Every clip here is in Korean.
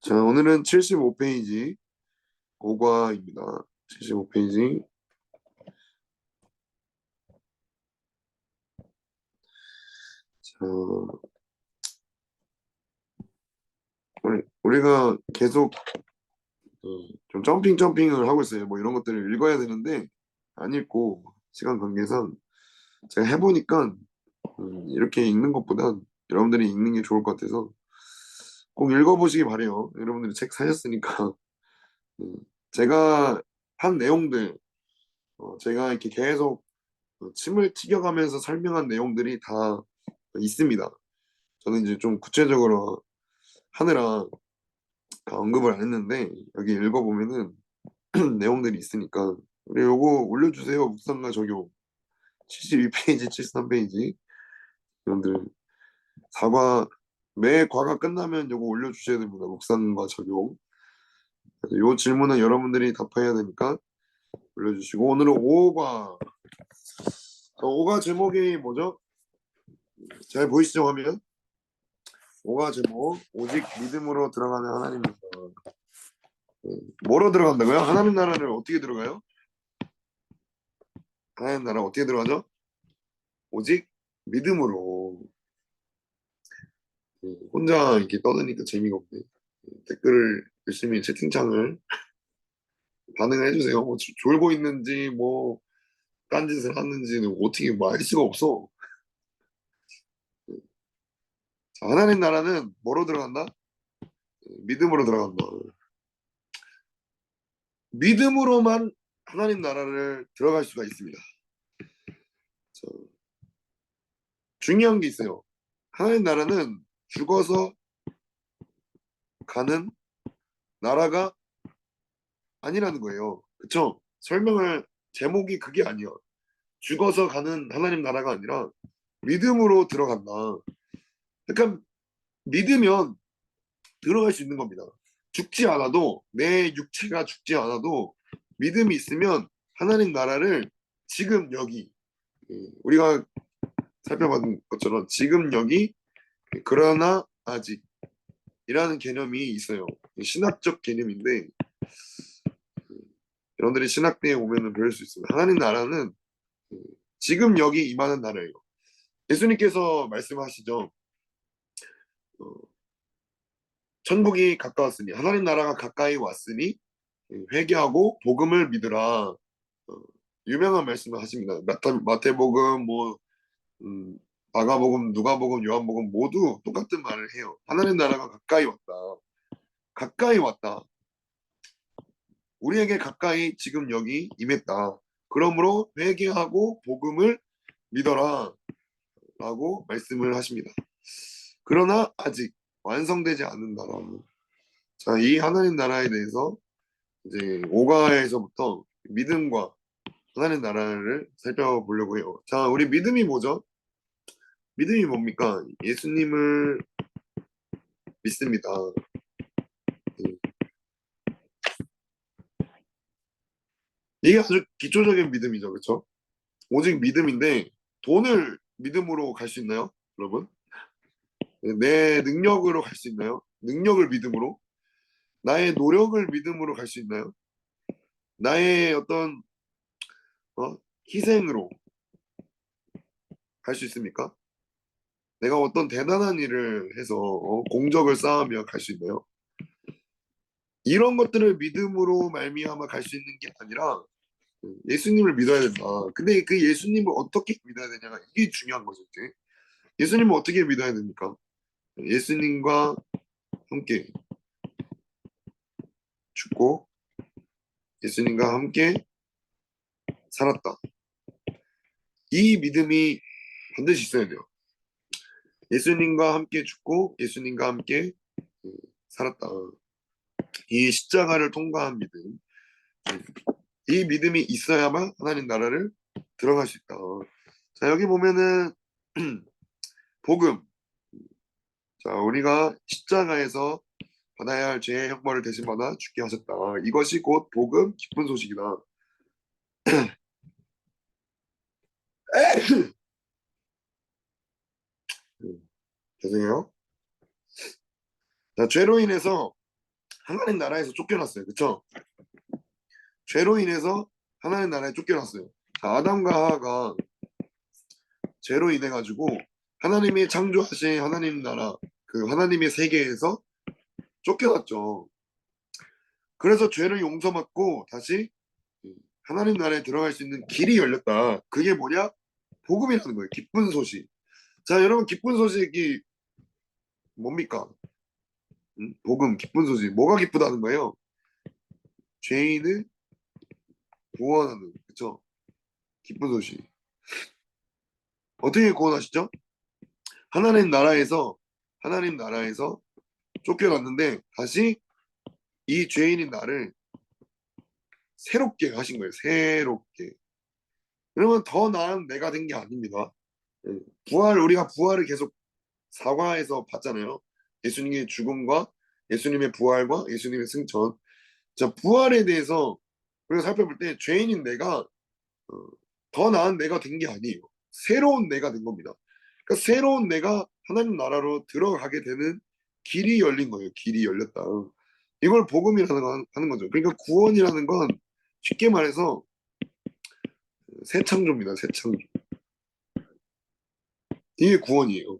자, 오늘은 75페이지 5과입니다. 75페이지. 자, 우리가 계속 좀 점핑을 하고 있어요. 뭐 이런 것들을 읽어야 되는데 안 읽고 시간 관계상 제가 해보니까 이렇게 읽는 것보단 여러분들이 읽는 게 좋을 것 같아서 꼭 읽어보시기 바래요. 여러분들이 책 사셨으니까 음, 제가 한 내용들 제가 이렇게 계속 침을 튀겨가면서 설명한 내용들이 다 있습니다. 저는 이제 좀 구체적으로 하느라 언급을 안 했는데 여기 읽어보면은 내용들이 있으니까 우리 요거 올려주세요. 묵상과 적용 72페이지 73페이지 여러분들 사과 매 과가 끝나면 요거 올려주셔야 됩니다. 묵상과 적용. 그래서 요 질문은 여러분들이 답해야 되니까 올려주시고 오늘은 5과 5과 제목이 뭐죠? 잘 보이시죠 화면? 5과 제목 오직 믿음으로 들어가는 하나님입니다. 뭐로 들어간다고요? 하나님 나라를 어떻게 들어가요? 하나님 나라 어떻게 들어가죠? 오직 믿음으로. 혼자 이렇게 떠드니까 재미가 없네. 댓글을 열심히 채팅창을 반응을 해주세요. 뭐 졸고 있는지 뭐 딴짓을 하는지는 어떻게 뭐 알 수가 없어. 자, 하나님 나라는 뭐로 들어간다? 믿음으로 들어간다. 믿음으로만 하나님 나라를 들어갈 수가 있습니다. 자, 중요한 게 있어요. 하나님 나라는 죽어서 가는 나라가 아니라는 거예요. 그쵸? 설명을 제목이 그게 아니야. 죽어서 가는 하나님 나라가 아니라 믿음으로 들어간다. 그러니까 믿으면 들어갈 수 있는 겁니다. 죽지 않아도 내 육체가 죽지 않아도 믿음이 있으면 하나님 나라를 지금 여기 우리가 살펴본 것처럼 지금 여기 그러나 아직이라는 개념이 있어요. 신학적 개념인데 여러분들이 신학대에 오면 배울 수 있습니다. 하나님 나라는 지금 여기 임하는 나라예요. 예수님께서 말씀하시죠. 어, 천국이 가까웠으니 하나님 나라가 가까이 왔으니 회개하고 복음을 믿으라. 유명한 말씀을 하십니다. 마태복음, 뭐 마가복음, 누가복음, 요한복음 모두 똑같은 말을 해요. 하나님 나라가 가까이 왔다. 가까이 왔다. 우리에게 가까이 지금 여기 임했다. 그러므로 회개하고 복음을 믿어라. 라고 말씀을 하십니다. 그러나 아직 완성되지 않은 나라. 자, 이 하나님 나라에 대해서 이제 오가에서부터 믿음과 하나님 나라를 살펴보려고 해요. 자, 우리 믿음이 뭐죠? 믿음이 뭡니까? 예수님을 믿습니다. 이게 아주 기초적인 믿음이죠, 그렇죠? 오직 믿음인데 돈을 믿음으로 갈 수 있나요, 여러분? 내 능력으로 갈 수 있나요? 능력을 믿음으로? 나의 노력을 믿음으로 갈 수 있나요? 나의 어떤 희생으로 갈 수 있습니까? 내가 어떤 대단한 일을 해서 공적을 쌓으며 갈 수 있나요? 이런 것들을 믿음으로 말미암아 갈 수 있는 게 아니라 예수님을 믿어야 된다. 근데 그 예수님을 어떻게 믿어야 되냐가 이게 중요한 거죠. 이제. 예수님을 어떻게 믿어야 됩니까? 예수님과 함께 죽고 예수님과 함께 살았다. 이 믿음이 반드시 있어야 돼요. 예수님과 함께 죽고 예수님과 함께 살았다. 이 십자가를 통과한 믿음. 이 믿음이 있어야만 하나님 나라를 들어갈 수 있다. 자, 여기 보면은 복음. 자, 우리가 십자가에서 받아야 할 죄의 형벌을 대신 받아 죽게 하셨다. 이것이 곧 복음 기쁜 소식이다. 죄송해요. 자, 죄로 인해서 하나님 나라에서 쫓겨났어요. 그쵸? 죄로 인해서 하나님 나라에 쫓겨났어요. 자, 아담과 하와가 죄로 인해 가지고 하나님이 창조하신 하나님 나라, 그 하나님의 세계에서 쫓겨났죠. 그래서 죄를 용서받고 다시 하나님 나라에 들어갈 수 있는 길이 열렸다. 그게 뭐냐? 복음이라는 거예요. 기쁜 소식. 자, 여러분, 기쁜 소식이 뭡니까? 복음, 기쁜 소식. 뭐가 기쁘다는 거예요? 죄인을 구원하는, 그쵸? 기쁜 소식. 어떻게 구원하시죠? 하나님 나라에서, 하나님 나라에서 쫓겨났는데, 다시 이 죄인인 나를 새롭게 하신 거예요. 새롭게. 그러면 더 나은 내가 된 게 아닙니다. 예. 우리가 부활을 계속 사과에서 봤잖아요. 예수님의 죽음과 예수님의 부활과 예수님의 승천. 자, 부활에 대해서 우리가 살펴볼 때 죄인인 내가 더 나은 내가 된 게 아니에요. 새로운 내가 된 겁니다. 그러니까 새로운 내가 하나님 나라로 들어가게 되는 길이 열린 거예요. 길이 열렸다. 이걸 복음이라는 거 하는 거죠. 그러니까 구원이라는 건 쉽게 말해서 새 창조입니다. 새 창조. 이게 구원이에요.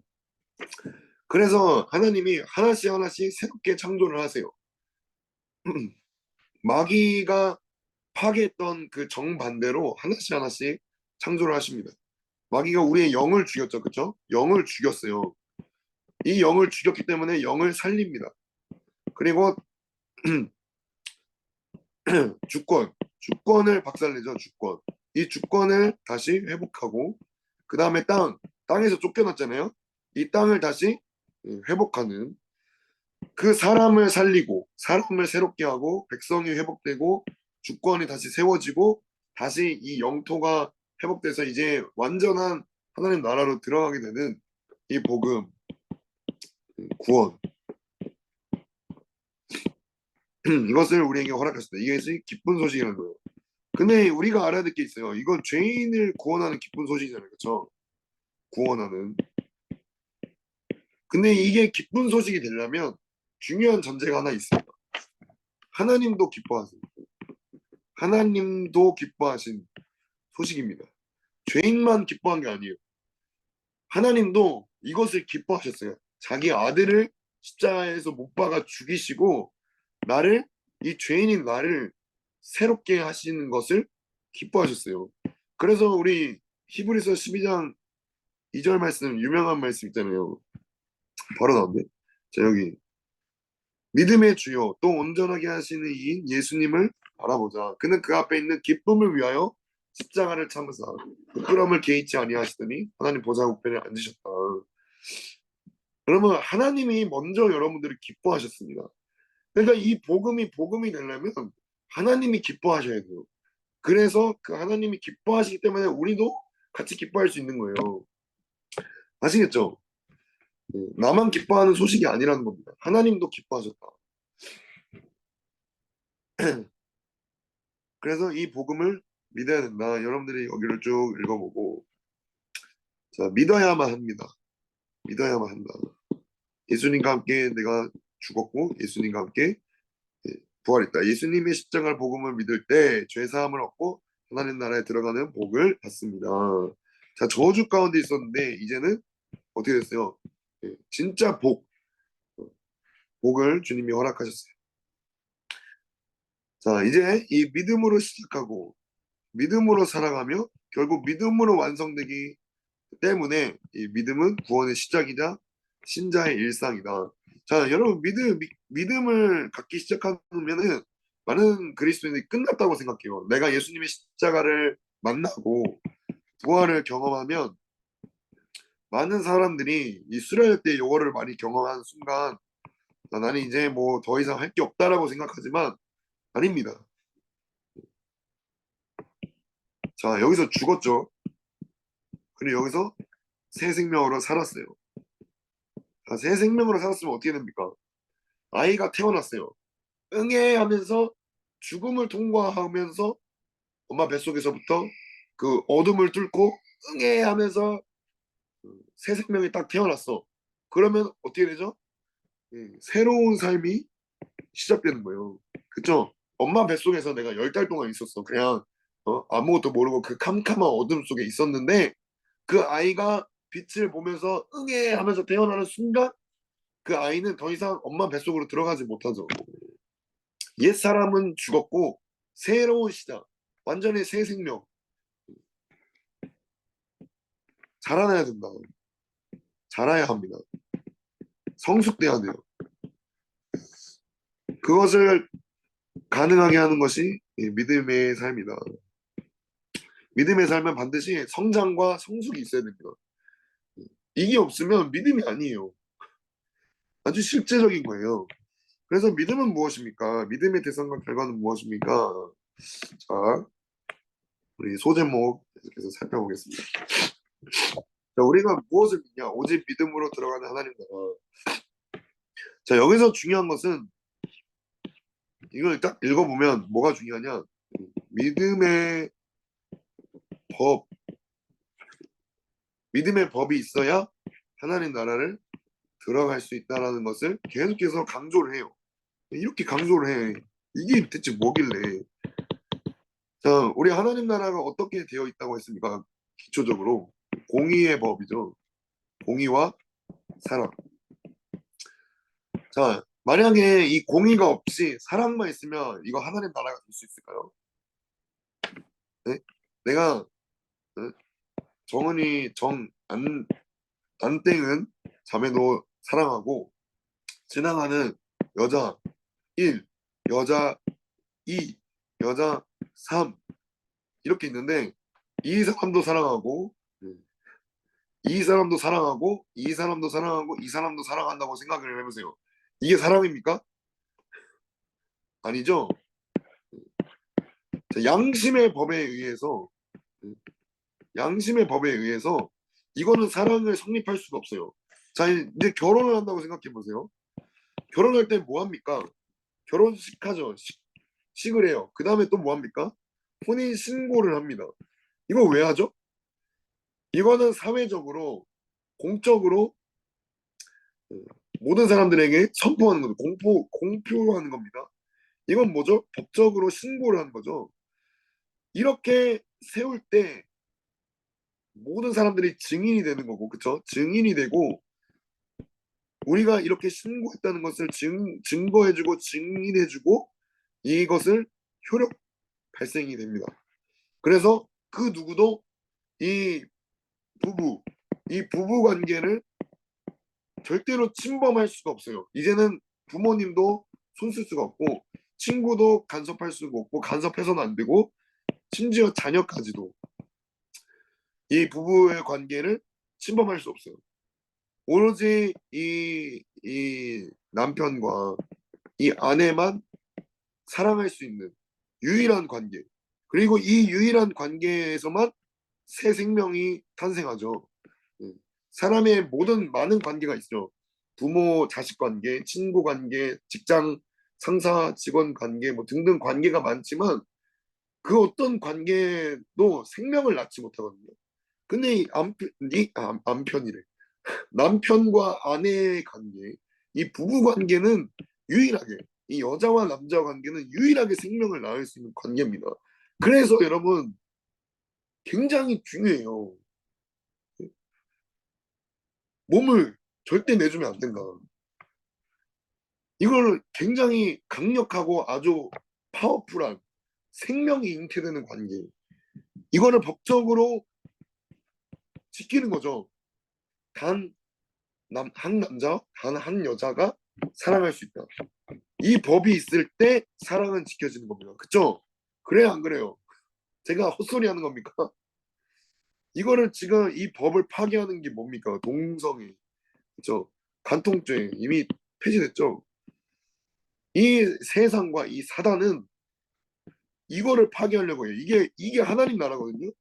그래서 하나님이 하나씩 하나씩 새롭게 창조를 하세요. 마귀가 파괴했던 그 정반대로 하나씩 하나씩 창조를 하십니다. 마귀가 우리의 영을 죽였죠. 그쵸? 영을 죽였어요. 이 영을 죽였기 때문에 영을 살립니다. 그리고 주권을 박살내죠. 주권. 이 주권을 다시 회복하고 그 다음에 땅에서 쫓겨났잖아요. 이 땅을 다시 회복하는 그 사람을 살리고 사람을 새롭게 하고 백성이 회복되고 주권이 다시 세워지고 다시 이 영토가 회복돼서 이제 완전한 하나님 나라로 들어가게 되는 이 복음, 구원 이것을 우리에게 허락하셨다. 이것이 기쁜 소식이라는 거예요. 근데 우리가 알아야 될 게 있어요. 이건 죄인을 구원하는 기쁜 소식이잖아요. 그렇죠? 구원하는. 근데 이게 기쁜 소식이 되려면 중요한 전제가 하나 있습니다. 하나님도 기뻐하세요. 하나님도 기뻐하신 소식입니다. 죄인만 기뻐한 게 아니에요. 하나님도 이것을 기뻐하셨어요. 자기 아들을 십자가에서 못 박아 죽이시고 나를 이 죄인인 나를 새롭게 하시는 것을 기뻐하셨어요. 그래서 우리 히브리서 12장 2절 말씀 유명한 말씀 있잖아요. 바로 나온대. 자 여기 믿음의 주요 또 온전하게 하시는 이인 예수님을 바라보자. 그는 그 앞에 있는 기쁨을 위하여 십자가를 참으사 부끄러움을 개의치 아니하시더니 하나님 보좌 우편에 앉으셨다. 그러면 하나님이 먼저 여러분들을 기뻐하셨습니다. 그러니까 이 복음이 되려면 하나님이 기뻐하셔야 돼요. 그래서 그 하나님이 기뻐하시기 때문에 우리도 같이 기뻐할 수 있는 거예요. 아시겠죠? 나만 기뻐하는 소식이 아니라는 겁니다. 하나님도 기뻐하셨다. 그래서 이 복음을 믿어야 된다. 여러분들이 여기를 쭉 읽어보고 자 믿어야만 합니다. 믿어야만 한다. 예수님과 함께 내가 죽었고 예수님과 함께 부활했다. 예수님의 십자가를 복음을 믿을 때 죄사함을 얻고 하나님 나라에 들어가는 복을 받습니다. 자 저주 가운데 있었는데 이제는 어떻게 됐어요? 진짜 복을 주님이 허락하셨어요. 자 이제 이 믿음으로 시작하고 믿음으로 살아가며 결국 믿음으로 완성되기 때문에 이 믿음은 구원의 시작이자 신자의 일상이다. 자, 여러분 믿음을 갖기 시작하면은 많은 그리스도인들이 끝났다고 생각해요. 내가 예수님의 십자가를 만나고 부활을 경험하면 많은 사람들이 이 수련회 때 요거를 많이 경험하는 순간 나는 이제 뭐 더 이상 할 게 없다라고 생각하지만 아닙니다. 자, 여기서 죽었죠. 그리고 여기서 새 생명으로 살았어요. 자, 새 생명으로 살았으면 어떻게 됩니까? 아이가 태어났어요. 응애 하면서 죽음을 통과하면서 엄마 뱃속에서부터 그 어둠을 뚫고 응애 하면서 새 생명이 딱 태어났어. 그러면 어떻게 되죠? 새로운 삶이 시작되는 거예요. 그쵸? 엄마 뱃속에서 내가 10달 동안 있었어. 그냥 아무것도 모르고 그 캄캄한 어둠 속에 있었는데 그 아이가 빛을 보면서 응애 하면서 태어나는 순간 그 아이는 더 이상 엄마 뱃속으로 들어가지 못하죠. 옛 사람은 죽었고 새로운 시작, 완전히 새 생명 자라나야 된다. 자라야 합니다. 성숙돼야 돼요. 그것을 가능하게 하는 것이 이 믿음의 삶이다. 믿음의 삶은 반드시 성장과 성숙이 있어야 됩니다. 이게 없으면 믿음이 아니에요. 아주 실제적인 거예요. 그래서 믿음은 무엇입니까? 믿음의 대상과 결과는 무엇입니까? 자, 우리 소제목 계속해서 살펴보겠습니다. 자, 우리가 무엇을 믿냐? 오직 믿음으로 들어가는 하나님 나라. 자, 여기서 중요한 것은 이걸 딱 읽어보면 뭐가 중요하냐? 믿음의 법, 믿음의 법이 있어야 하나님 나라를 들어갈 수 있다라는 것을 계속해서 강조를 해요. 이렇게 강조를 해. 이게 대체 뭐길래? 자, 우리 하나님 나라가 어떻게 되어 있다고 했습니까? 기초적으로 공의의 법이죠. 공의와 사랑. 자, 만약에 이 공의가 없이 사랑만 있으면 이거 하나님 나라가 될 수 있을까요? 네? 내가 네? 정은이 안땡은 자매도 사랑하고 지나가는 여자 1, 여자 2, 여자 3 이렇게 있는데 이 사람도 사랑하고 이 사람도 사랑하고 이 사람도 사랑하고 이 사람도 사랑한다고 생각을 해보세요. 이게 사랑입니까? 아니죠. 자, 양심의 법에 의해서 이거는 사랑을 성립할 수가 없어요. 자, 이제 결혼을 한다고 생각해 보세요. 결혼할 때 뭐 합니까? 결혼식 하죠. 식을 해요. 그 다음에 또 뭐 합니까? 혼인 신고를 합니다. 이거 왜 하죠? 이거는 사회적으로 공적으로 모든 사람들에게 선포하는 거죠. 공표하는 겁니다. 이건 뭐죠? 법적으로 신고를 하는 거죠. 이렇게 세울 때 모든 사람들이 증인이 되는 거고, 그쵸? 증인이 되고, 우리가 이렇게 신고했다는 것을 증거해주고, 증인해주고, 이것을 효력 발생이 됩니다. 그래서 그 누구도 이 부부, 이 부부 관계를 절대로 침범할 수가 없어요. 이제는 부모님도 손 쓸 수가 없고, 친구도 간섭할 수가 없고, 간섭해서는 안 되고, 심지어 자녀까지도 이 부부의 관계를 침범할 수 없어요. 오로지 이 남편과 이 아내만 사랑할 수 있는 유일한 관계. 그리고 이 유일한 관계에서만 새 생명이 탄생하죠. 사람의 모든 많은 관계가 있죠. 부모, 자식 관계, 친구 관계, 직장, 상사, 직원 관계 뭐 등등 관계가 많지만 그 어떤 관계도 생명을 낳지 못하거든요. 근데 남편이래. 남편과 아내의 관계, 이 부부 관계는 유일하게, 이 여자와 남자 관계는 유일하게 생명을 낳을 수 있는 관계입니다. 그래서 여러분, 굉장히 중요해요. 몸을 절대 내주면 안 된다. 이걸 굉장히 강력하고 아주 파워풀한 생명이 잉태되는 관계. 이거를 법적으로 지키는 거죠. 한 남자, 단 한 여자가 사랑할 수 있다. 이 법이 있을 때 사랑은 지켜지는 겁니다. 그쵸? 그래요, 안 그래요? 제가 헛소리 하는 겁니까? 이거를 지금 이 법을 파기하는 게 뭡니까? 동성애. 그쵸? 간통죄 이미 폐지됐죠? 이 세상과 이 사단은 이거를 파괴하려고 해요. 이게 하나님 나라거든요.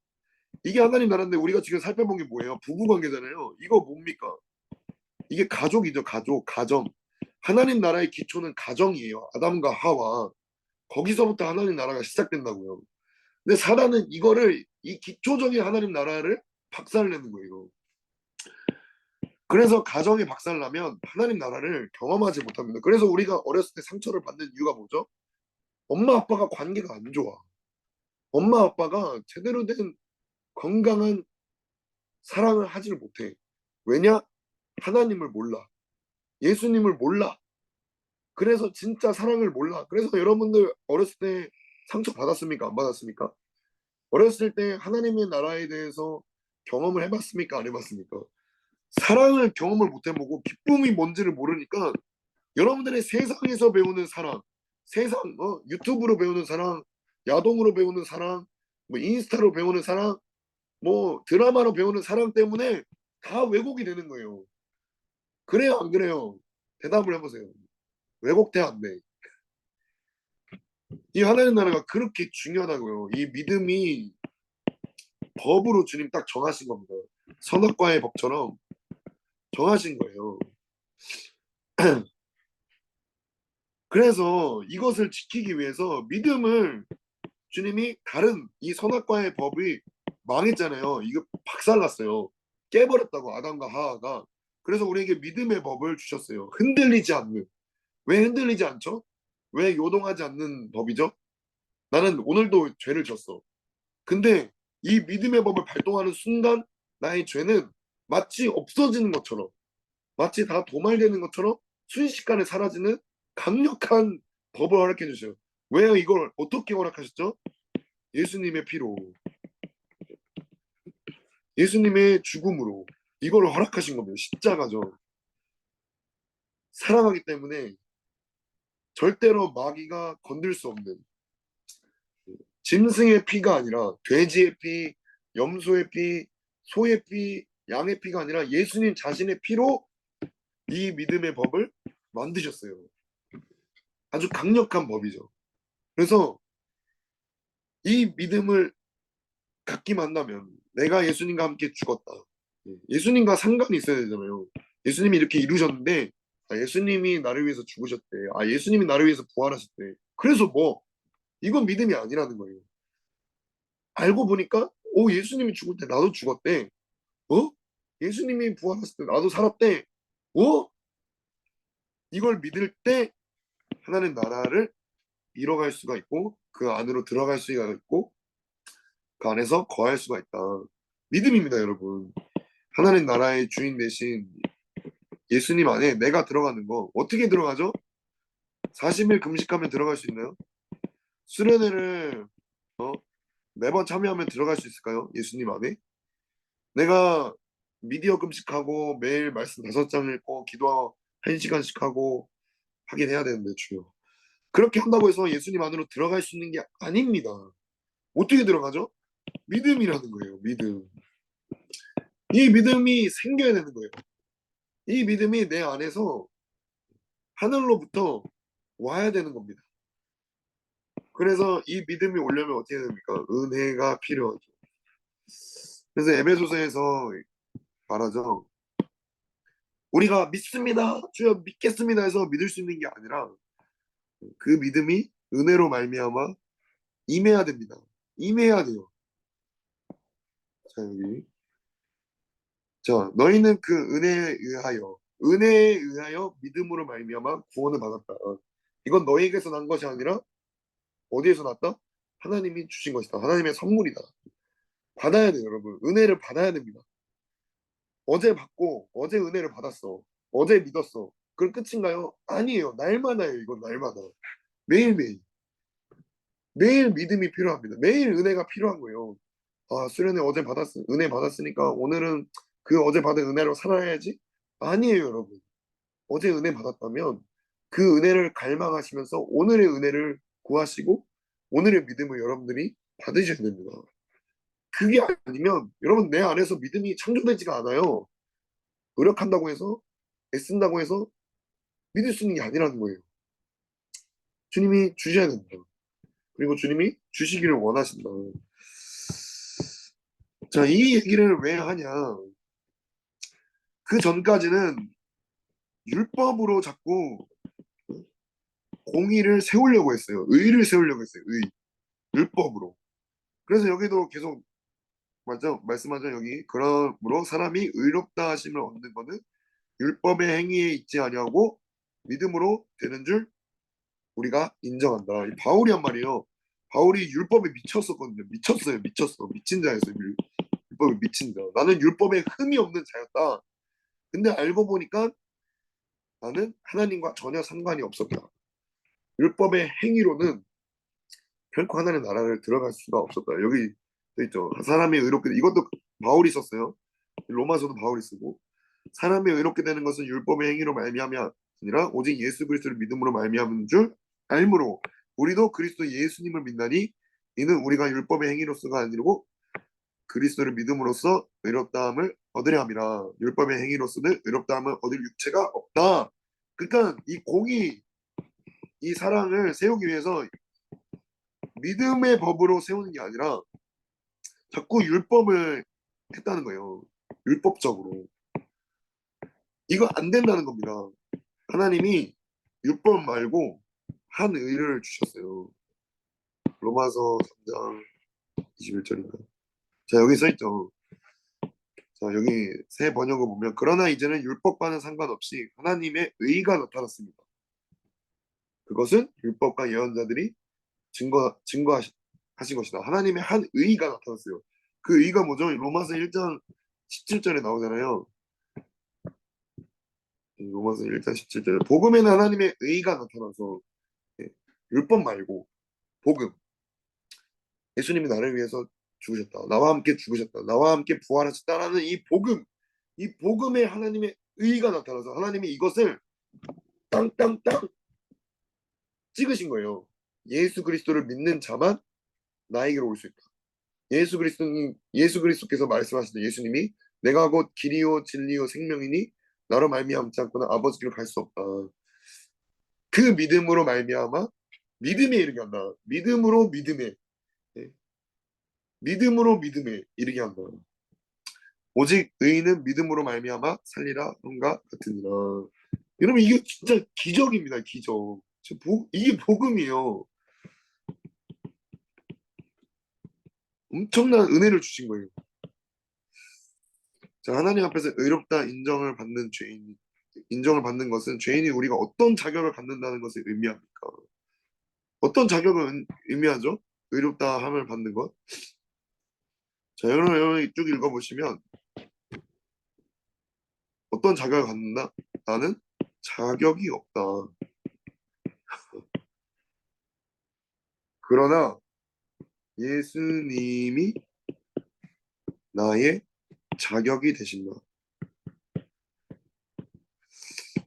이게 하나님 나라인데 우리가 지금 살펴본 게 뭐예요? 부부 관계잖아요. 이거 뭡니까? 이게 가족이죠. 가정. 하나님 나라의 기초는 가정이에요. 아담과 하와. 거기서부터 하나님 나라가 시작된다고요. 근데 사단은 이거를 이 기초적인 하나님 나라를 박살내는 거예요. 그래서 가정이 박살나면 하나님 나라를 경험하지 못합니다. 그래서 우리가 어렸을 때 상처를 받는 이유가 뭐죠? 엄마 아빠가 관계가 안 좋아. 엄마 아빠가 제대로 된 건강한 사랑을 하지를 못해. 왜냐? 하나님을 몰라. 예수님을 몰라. 그래서 진짜 사랑을 몰라. 그래서 여러분들 어렸을 때 상처 받았습니까? 안 받았습니까? 어렸을 때 하나님의 나라에 대해서 경험을 해봤습니까? 안 해봤습니까? 사랑을 경험을 못 해보고 기쁨이 뭔지를 모르니까 여러분들의 세상에서 배우는 사랑, 세상, 유튜브로 배우는 사랑, 야동으로 배우는 사랑, 뭐 인스타로 배우는 사랑, 뭐 드라마로 배우는 사랑 때문에 다 왜곡이 되는 거예요. 그래요, 안 그래요? 대답을 해보세요. 왜곡돼, 안 돼? 이 하나님 나라가 그렇게 중요하다고요. 이 믿음이 법으로 주님 딱 정하신 겁니다. 선악과의 법처럼 정하신 거예요. 그래서 이것을 지키기 위해서 믿음을 주님이 다른 이 선악과의 법이 망했잖아요. 이거 박살났어요. 깨버렸다고 아담과 하하가. 그래서 우리에게 믿음의 법을 주셨어요. 흔들리지 않는. 왜 흔들리지 않죠? 왜 요동하지 않는 법이죠? 나는 오늘도 죄를 졌어. 근데 이 믿음의 법을 발동하는 순간 나의 죄는 마치 없어지는 것처럼 마치 다 도말되는 것처럼 순식간에 사라지는 강력한 법을 허락해 주세요. 왜요? 이걸 어떻게 허락하셨죠? 예수님의 피로, 예수님의 죽음으로 이걸 허락하신 겁니다. 십자가죠. 사랑하기 때문에 절대로 마귀가 건들 수 없는 짐승의 피가 아니라 돼지의 피, 염소의 피, 소의 피, 양의 피가 아니라 예수님 자신의 피로 이 믿음의 법을 만드셨어요. 아주 강력한 법이죠. 그래서 이 믿음을 갖기만 한다면 내가 예수님과 함께 죽었다. 예수님과 상관이 있어야 되잖아요. 예수님이 이렇게 이루셨는데 예수님이 나를 위해서 죽으셨대. 예수님이 나를 위해서 부활하셨대. 그래서 뭐 이건 믿음이 아니라는 거예요. 알고 보니까 예수님이 죽을 때 나도 죽었대. 어? 예수님이 부활했을 때 나도 살았대. 어? 이걸 믿을 때 하나님 나라를 이뤄갈 수가 있고 그 안으로 들어갈 수가 있고 그 안에서 거할 수가 있다. 믿음입니다, 여러분. 하나님 나라의 주인 대신 예수님 안에 내가 들어가는 거 어떻게 들어가죠? 40일 금식하면 들어갈 수 있나요? 수련회를 어? 매번 참여하면 들어갈 수 있을까요? 예수님 안에? 내가 미디어 금식하고 매일 말씀 5장 읽고 기도 1시간씩 하고 하긴 해야 되는데 주요. 그렇게 한다고 해서 예수님 안으로 들어갈 수 있는 게 아닙니다. 어떻게 들어가죠? 믿음이라는 거예요. 믿음. 이 믿음이 생겨야 되는 거예요. 이 믿음이 내 안에서 하늘로부터 와야 되는 겁니다. 그래서 이 믿음이 오려면 어떻게 해야 됩니까? 은혜가 필요하죠. 그래서 에베소서에서 말하죠. 우리가 믿습니다. 주여 믿겠습니다 해서 믿을 수 있는 게 아니라 그 믿음이 은혜로 말미암아 임해야 됩니다. 임해야 돼요. 자, 여기. 자, 너희는 그 은혜에 의하여 믿음으로 말미암아 구원을 받았다. 이건 너희에게서 난 것이 아니라 어디에서 났다? 하나님이 주신 것이다. 하나님의 선물이다. 받아야 돼요, 여러분. 은혜를 받아야 됩니다. 어제 받고 어제 은혜를 받았어. 어제 믿었어. 그럼 끝인가요? 아니에요. 날마다예요. 이건 날마다. 매일매일. 매일 믿음이 필요합니다. 매일 은혜가 필요한 거예요. 수련회 어제 은혜 받았으니까 오늘은 그 어제 받은 은혜로 살아야지? 아니에요, 여러분. 어제 은혜 받았다면 그 은혜를 갈망하시면서 오늘의 은혜를 구하시고 오늘의 믿음을 여러분들이 받으셔야 됩니다. 그게 아니면 여러분 내 안에서 믿음이 창조되지가 않아요. 노력한다고 해서 애쓴다고 해서 믿을 수 있는 게 아니라는 거예요. 주님이 주셔야 된다. 그리고 주님이 주시기를 원하신다. 자, 이 얘기를 왜 하냐? 그 전까지는 율법으로 자꾸 공의를 세우려고 했어요. 의를 세우려고 했어요. 율법으로. 그래서 여기도 계속 맞죠? 말씀하죠. 여기 그러므로 사람이 의롭다 하심을 얻는 거는 율법의 행위에 있지 아니하고 믿음으로 되는 줄 우리가 인정한다. 이 바울이 한 말이에요. 바울이 율법에 미쳤었거든요. 미쳤어요. 미쳤어. 미친 자였어요. 율법에 미친 자. 나는 율법에 흠이 없는 자였다. 근데 알고 보니까 나는 하나님과 전혀 상관이 없었다. 율법의 행위로는 결코 하나님의 나라를 들어갈 수가 없었다. 여기 돼 있죠. 사람이 의롭게 이것도 바울이 썼어요. 로마서도 바울이 쓰고 사람이 의롭게 되는 것은 율법의 행위로 말미암이 아니라 오직 예수 그리스도를 믿음으로 말미암은 줄 알므로 우리도 그리스도 예수님을 믿나니 이는 우리가 율법의 행위로서가 아니고 그리스도를 믿음으로써 의롭다함을 얻으려 함이라. 율법의 행위로서는 의롭다함을 얻을 육체가 없다. 그러니까 이 공의 이 사랑을 세우기 위해서 믿음의 법으로 세우는 게 아니라 자꾸 율법을 했다는 거예요. 율법적으로. 이거 안 된다는 겁니다. 하나님이 율법 말고 한 의를 주셨어요. 로마서 3장 21절인가. 자, 여기 써 있죠. 자, 여기 새 번역을 보면 그러나 이제는 율법과는 상관없이 하나님의 의가 나타났습니다. 그것은 율법과 예언자들이 증거하신 것이다. 하나님의 한 의가 나타났어요. 그 의가 뭐죠? 로마서 1장 17절에 나오잖아요. 로마서 1장 17절. 복음에는 하나님의 의가 나타나서 예, 율법 말고 복음. 예수님이 나를 위해서 죽으셨다. 나와 함께 죽으셨다. 나와 함께 부활하셨다라는 이 복음. 이 복음에 하나님의 의가 나타나서 하나님이 이것을 땅땅땅 찍으신 거예요. 예수 그리스도를 믿는 자만 나에게로 올 수 있다. 예수 그리스도께서 말씀하시되 예수님이 내가 곧 길이요 진리요 생명이니 나로 말미암지 않고는 아버지를 갈 수 없다. 그 믿음으로 말미암아 믿음에 이르게 한다. 믿음으로 믿음에 예. 믿음으로 믿음에 이르게 한다. 오직 의인은 믿음으로 말미암아 살리라 함과 같으니라. 여러분 이게 진짜 기적입니다. 기적. 이게 복음이에요. 엄청난 은혜를 주신 거예요. 자, 하나님 앞에서 의롭다 인정을 받는 것은 죄인이 우리가 어떤 자격을 갖는다는 것을 의미합니까? 어떤 자격을 의미하죠? 의롭다 함을 받는 것. 자, 여러분 쭉 읽어보시면 어떤 자격을 갖는다? 나는 자격이 없다. 그러나 예수님이 나의 자격이 되신다.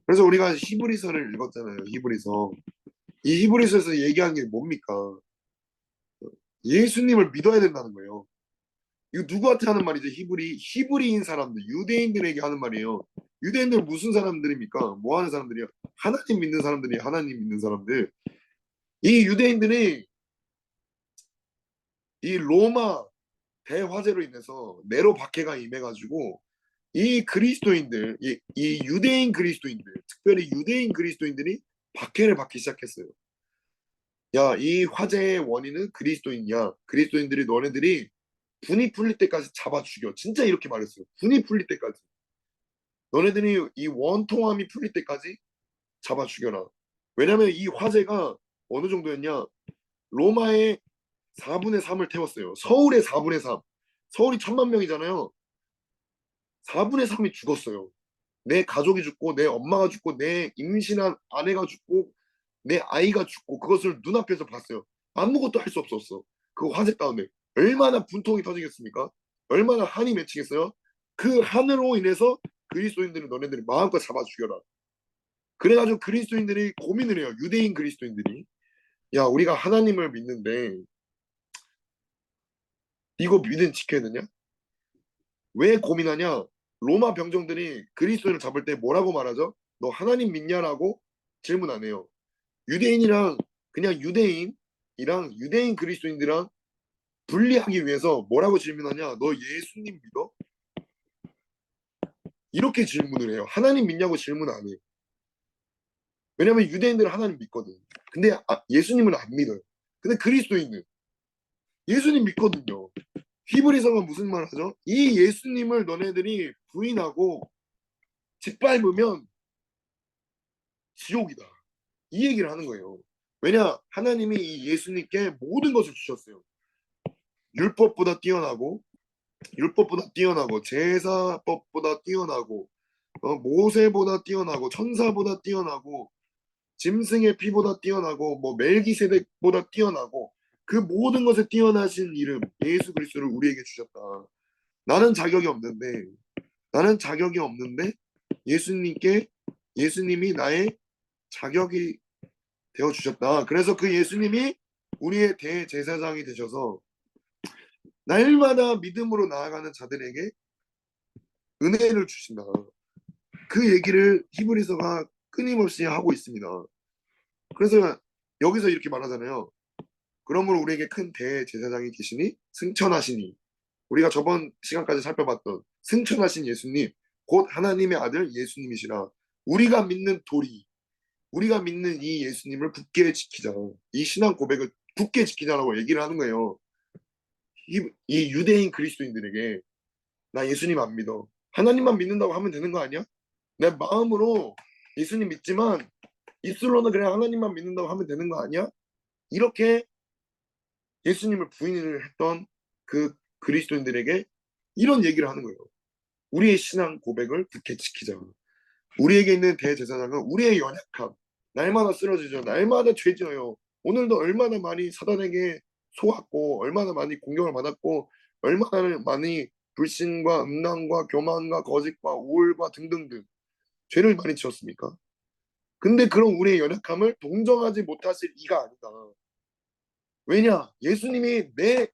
그래서 우리가 히브리서를 읽었잖아요. 히브리서. 이 히브리서에서 얘기하는 게 뭡니까? 예수님을 믿어야 된다는 거예요. 이거 누구한테 하는 말이죠? 히브리인 사람들, 유대인들에게 하는 말이에요. 유대인들 무슨 사람들입니까? 뭐 하는 사람들이야? 하나님 믿는 사람들이 하나님 믿는 사람들. 이 유대인들이 이 로마 대화재로 인해서 네로 박해가 임해가지고 이 그리스도인들, 이 유대인 그리스도인들, 특별히 유대인 그리스도인들이 박해를 받기 시작했어요. 야, 이 화재의 원인은 그리스도인이야. 그리스도인들이 너네들이 분이 풀릴 때까지 잡아 죽여. 진짜 이렇게 말했어요. 분이 풀릴 때까지. 너네들이 이 원통함이 풀릴 때까지 잡아 죽여라. 왜냐면 이 화재가 어느 정도였냐? 로마의 4분의 3을 태웠어요. 서울의 4분의 3. 서울이 1,000만 명이잖아요. 4분의 3이 죽었어요. 내 가족이 죽고 내 엄마가 죽고 내 임신한 아내가 죽고 내 아이가 죽고 그것을 눈앞에서 봤어요. 아무것도 할 수 없었어. 그 화재 가운데 얼마나 분통이 터지겠습니까? 얼마나 한이 맺히겠어요? 그 한으로 인해서 그리스도인들은 너네들이 마음껏 잡아 죽여라. 그래가지고 그리스도인들이 고민을 해요. 유대인 그리스도인들이. 야, 우리가 하나님을 믿는데 이거 믿음 지켜야 되냐? 왜 고민하냐? 로마 병정들이 그리스도인을 잡을 때 뭐라고 말하죠? 너 하나님 믿냐라고 질문 안 해요. 유대인이랑 그냥 유대인이랑 유대인 그리스도인들이랑 분리하기 위해서 뭐라고 질문하냐? 너 예수님 믿어? 이렇게 질문을 해요. 하나님 믿냐고 질문 안 해요. 왜냐면 유대인들은 하나님 믿거든. 근데 예수님은 안 믿어요. 근데 그리스도인은 예수님 믿거든요. 히브리서가 무슨 말 하죠? 이 예수님을 너네들이 부인하고 짓밟으면 지옥이다. 이 얘기를 하는 거예요. 왜냐? 하나님이 이 예수님께 모든 것을 주셨어요. 율법보다 뛰어나고, 제사법보다 뛰어나고, 모세보다 뛰어나고, 천사보다 뛰어나고, 짐승의 피보다 뛰어나고, 뭐 멜기세덱보다 뛰어나고, 그 모든 것에 뛰어나신 이름 예수 그리스도를 우리에게 주셨다. 나는 자격이 없는데, 나는 자격이 없는데 예수님께 예수님이 나의 자격이 되어 주셨다. 그래서 그 예수님이 우리의 대제사장이 되셔서 날마다 믿음으로 나아가는 자들에게 은혜를 주신다. 그 얘기를 히브리서가 끊임없이 하고 있습니다. 그래서 여기서 이렇게 말하잖아요. 그러므로 우리에게 큰 대제사장이 계시니 승천하시니, 우리가 저번 시간까지 살펴봤던 승천하신 예수님, 곧 하나님의 아들 예수님이시라. 우리가 믿는 도리, 우리가 믿는 이 예수님을 굳게 지키자. 이 신앙 고백을 굳게 지키자라고 얘기를 하는 거예요. 이 유대인 그리스도인들에게 나 예수님 안 믿어. 하나님만 믿는다고 하면 되는 거 아니야? 내 마음으로 예수님 믿지만 입술로는 그냥 하나님만 믿는다고 하면 되는 거 아니야? 이렇게 예수님을 부인을 했던 그 그리스도인들에게 이런 얘기를 하는 거예요. 우리의 신앙 고백을 굳게 지키자. 우리에게 있는 대제사장은 우리의 연약함, 날마다 쓰러지죠. 날마다 죄져요. 오늘도 얼마나 많이 사단에게 속았고, 얼마나 많이 공격을 받았고, 얼마나 많이 불신과 음란과 교만과 거짓과 우울과 등등등 죄를 많이 지었습니까? 근데 그런 우리의 연약함을 동정하지 못하실 이가 아니다. 왜냐? 예수님이 내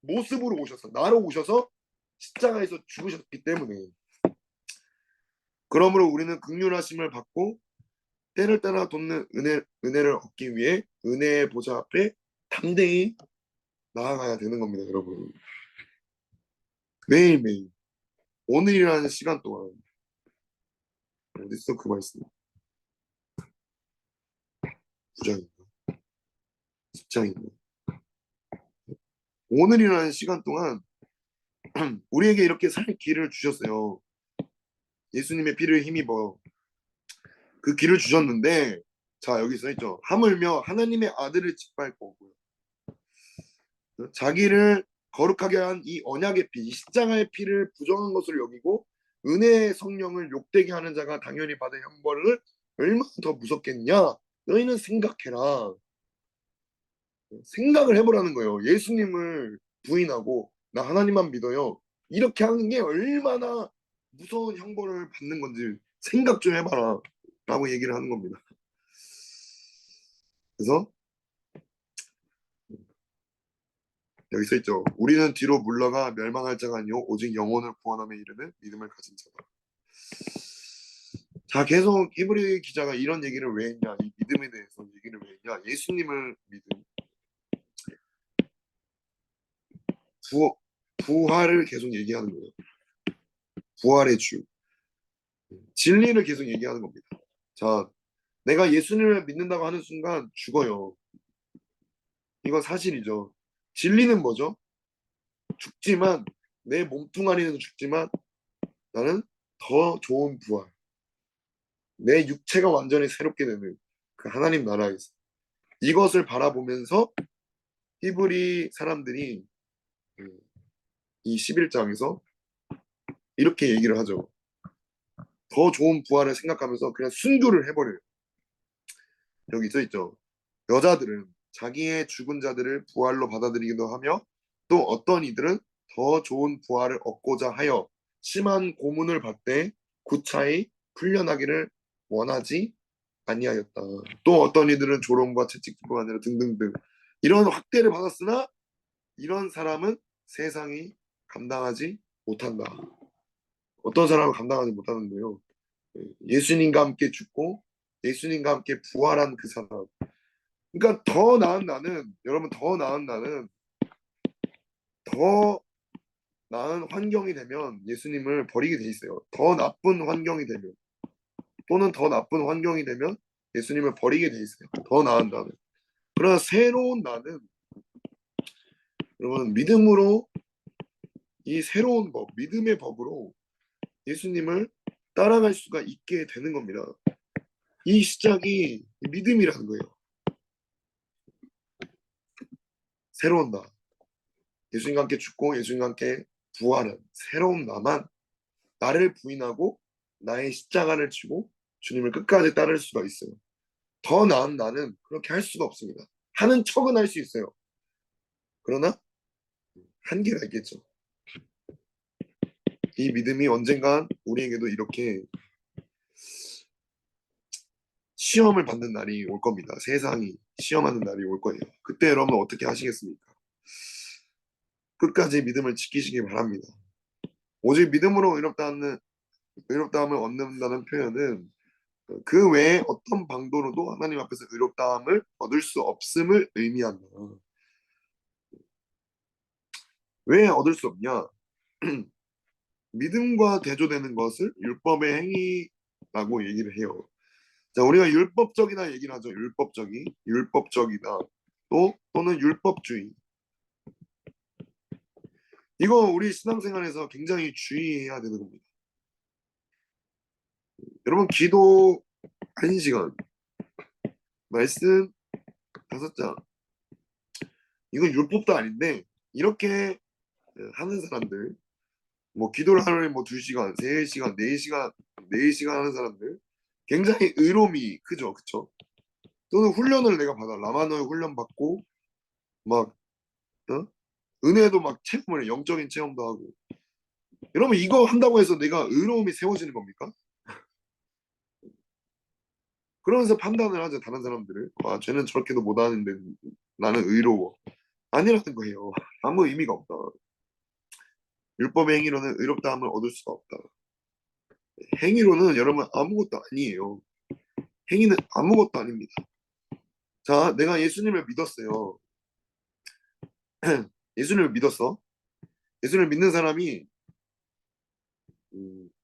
모습으로 오셔서, 나로 오셔서 십자가에서 죽으셨기 때문에. 그러므로 우리는 긍휼하심을 받고 때를 따라 돕는 은혜를 얻기 위해 은혜의 보좌 앞에 담대히 나아가야 되는 겁니다, 여러분. 매일매일 오늘이라는 시간 동안. 어딨어 그 말씀? 9장인가? 10장인가? 오늘이라는 시간 동안 우리에게 이렇게 살 길을 주셨어요. 예수님의 피를 힘입어 그 길을 주셨는데, 자 여기 써있죠. 하물며 하나님의 아들을 짓밟고 자기를 거룩하게 한 이 언약의 피, 이 십자가의 피를 부정한 것을 여기고 은혜의 성령을 욕되게 하는 자가 당연히 받을 형벌을 얼마나 더 무섭겠냐. 너희는 생각해라. 생각을 해보라는 거예요. 예수님을 부인하고 나 하나님만 믿어요, 이렇게 하는 게 얼마나 무서운 형벌을 받는 건지 생각 좀 해봐라 라고 얘기를 하는 겁니다. 그래서 여기 써있죠. 우리는 뒤로 물러가 멸망할 자가 아니요 오직 영혼을 구원함에 이르는 믿음을 가진 자다. 자, 계속 히브리 기자가 이런 얘기를 왜 했냐, 이 믿음에 대해서 얘기를 왜 했냐, 예수님을 믿음, 부활을 계속 얘기하는 거예요. 부활의 주, 진리를 계속 얘기하는 겁니다. 자, 내가 예수님을 믿는다고 하는 순간 죽어요. 이건 사실이죠. 진리는 뭐죠? 죽지만, 내 몸뚱아리는 죽지만 나는 더 좋은 부활, 내 육체가 완전히 새롭게 되는 그 하나님 나라에서, 이것을 바라보면서 히브리 사람들이 이 11장에서 이렇게 얘기를 하죠. 더 좋은 부활을 생각하면서 그냥 순교를 해버려요. 여기 써있죠. 여자들은 자기의 죽은 자들을 부활로 받아들이기도 하며, 또 어떤 이들은 더 좋은 부활을 얻고자 하여 심한 고문을 받되 구차히 풀려나기를 원하지 아니하였다. 또 어떤 이들은 조롱과 채찍뿐 아니라 등등등 이런 확대를 받았으나 이런 사람은 세상이 감당하지 못한다. 어떤 사람은 감당하지 못하는데요. 예수님과 함께 죽고 예수님과 함께 부활한 그 사람. 그러니까 더 나은 나는, 여러분, 더 나은 나는, 더 나은 환경이 되면 예수님을 버리게 돼 있어요. 더 나쁜 환경이 되면, 또는 더 나쁜 환경이 되면 예수님을 버리게 돼 있어요. 더 나은 나는. 그러나 새로운 나는, 여러분, 믿음으로, 이 새로운 법, 믿음의 법으로 예수님을 따라갈 수가 있게 되는 겁니다. 이 시작이 믿음이라는 거예요. 새로운 나. 예수님과 함께 죽고 예수님과 함께 부활한 새로운 나만 나를 부인하고 나의 십자가를 지고 주님을 끝까지 따를 수가 있어요. 더 나은 나는 그렇게 할 수가 없습니다. 하는 척은 할 수 있어요. 그러나 한계가 있겠죠. 이 믿음이 언젠간 우리에게도 이렇게 시험을 받는 날이 올 겁니다. 세상이 시험하는 날이 올 거예요. 그때 여러분 어떻게 하시겠습니까? 끝까지 믿음을 지키시기 바랍니다. 오직 믿음으로 의롭다함을 얻는다는 표현은 그 외에 어떤 방도로도 하나님 앞에서 의롭다함을 얻을 수 없음을 의미한다. 왜 얻을 수 없냐? 믿음과 대조되는 것을 율법의 행위라고 얘기를 해요. 자, 우리가 율법적이다 얘기를 하죠. 율법적이다. 또는 율법주의. 이거 우리 신앙생활에서 굉장히 주의해야 되는 겁니다. 여러분, 기도 1시간, 말씀 5장. 이건 율법도 아닌데 이렇게 하는 사람들, 뭐 기도를 하루에 뭐 2시간, 3시간, 4시간, 4시간 하는 사람들 굉장히 의로움이 크죠. 그쵸? 또는 훈련을 내가 받아. 라마노의 훈련 받고 막 어? 은혜도 막 체험을 영적인 체험도 하고. 여러분 이거 한다고 해서 내가 의로움이 세워지는 겁니까? 그러면서 판단을 하죠. 다른 사람들을. 아, 쟤는 저렇게도 못하는데 나는 의로워. 아니라는 거예요. 아무 의미가 없다. 율법의 행위로는 의롭다함을 얻을 수가 없다. 행위로는 여러분 아무것도 아니에요. 행위는 아무것도 아닙니다. 자, 내가 예수님을 믿었어요. 예수님을 믿었어. 예수님을 믿는 사람이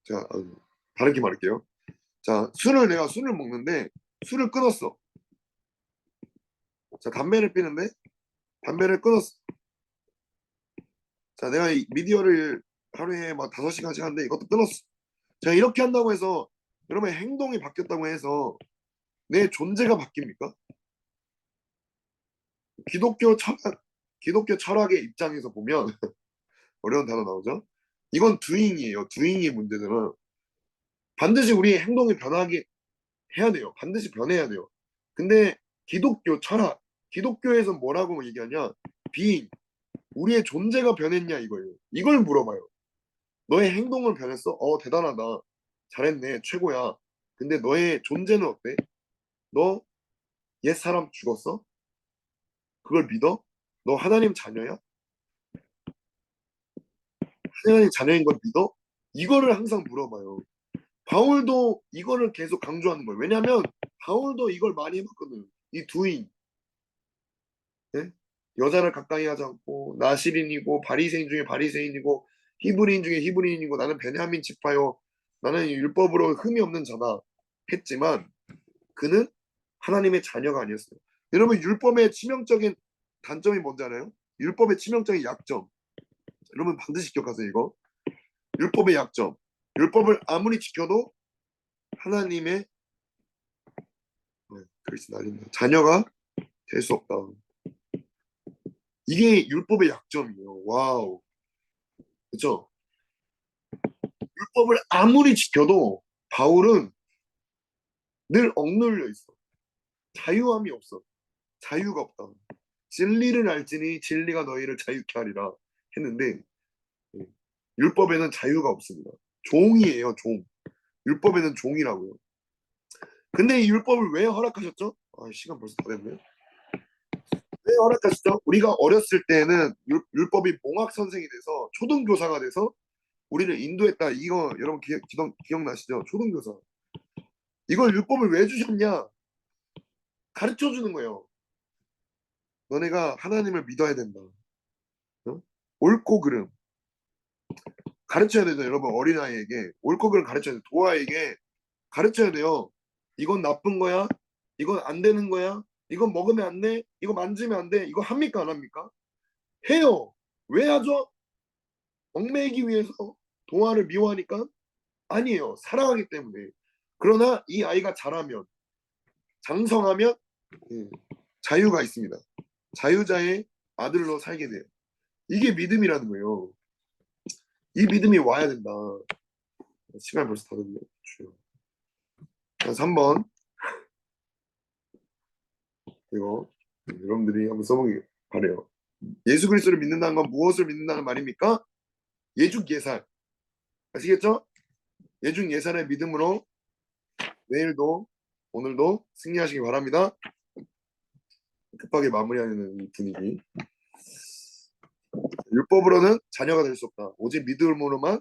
자, 다르게 말할게요. 자, 내가 술을 먹는데 술을 끊었어. 자, 담배를 피는데 담배를 끊었어. 자, 내가 이 미디어를 하루에 막 5시간씩 하는데 이것도 끊었어. 자, 이렇게 한다고 해서 여러분의 행동이 바뀌었다고 해서 내 존재가 바뀝니까? 기독교 철학의 입장에서 보면 어려운 단어 나오죠? 이건 두잉이에요. 두잉의 문제들은 반드시 우리의 행동이 변하게 해야 돼요. 반드시 변해야 돼요. 근데 기독교 철학, 기독교에서 뭐라고 얘기하냐? being, 우리의 존재가 변했냐 이거예요. 이걸 물어봐요. 너의 행동은 변했어? 대단하다. 잘했네. 최고야. 근데 너의 존재는 어때? 너 옛사람 죽었어? 그걸 믿어? 너 하나님 자녀야? 하나님 자녀인 걸 믿어? 이거를 항상 물어봐요. 바울도 이거를 계속 강조하는 거예요. 왜냐하면 바울도 이걸 많이 해봤거든. 이 두인, 네? 여자를 가까이 하지 않고 나실인이고 바리새인 중에 바리새인이고 히브리인 중에 히브리인이고 나는 베냐민 지파요. 나는 율법으로 흠이 없는 자다 했지만 그는 하나님의 자녀가 아니었어요. 여러분 율법의 치명적인 단점이 뭔지 알아요? 율법의 치명적인 약점. 여러분 반드시 기억하세요 이거. 율법의 약점. 율법을 아무리 지켜도 하나님의 글씨 날린다. 자녀가 될 수 없다. 이게 율법의 약점이에요. 와우. 그죠? 율법을 아무리 지켜도 바울은 늘 억눌려 있어. 자유함이 없어. 자유가 없다. 진리를 알지니 진리가 너희를 자유케 하리라 했는데 율법에는 자유가 없습니다. 종이에요, 종. 율법에는 종이라고요. 근데 이 율법을 왜 허락하셨죠? 시간 벌써 다 됐네요. 왜 허락하셨죠? 우리가 어렸을 때는 율법이 몽학 선생이 돼서 초등교사가 돼서 우리를 인도했다. 이거 여러분 기억나시죠? 초등교사. 이걸 율법을 왜 주셨냐? 가르쳐 주는 거예요. 너네가 하나님을 믿어야 된다. 어? 옳고 그름. 가르쳐야 되죠. 여러분 어린아이에게. 옳고 그름 가르쳐야 돼요. 도아에게 가르쳐야 돼요. 이건 나쁜 거야. 이건 안 되는 거야. 이건 먹으면 안 돼. 이거 만지면 안 돼. 이거 합니까? 안 합니까? 해요. 왜 하죠? 얽매이기 위해서 도아를 미워하니까 아니에요. 사랑하기 때문에. 그러나 이 아이가 자라면, 장성하면 예, 자유가 있습니다. 자유자의 아들로 살게 돼요. 이게 믿음이라는 거예요. 이 믿음이 와야 된다. 시간 벌써 다 됐네. 주요. 자, 3번. 이거 여러분들이 한번 써보기 바래요. 예수 그리스도를 믿는다는 건 무엇을 믿는다는 말입니까? 예죽예살. 아시겠죠? 예죽예살의 믿음으로 내일도 오늘도 승리하시기 바랍니다. 급하게 마무리하는 분위기. 율법으로는 자녀가 될 수 없다. 오직 믿음으로만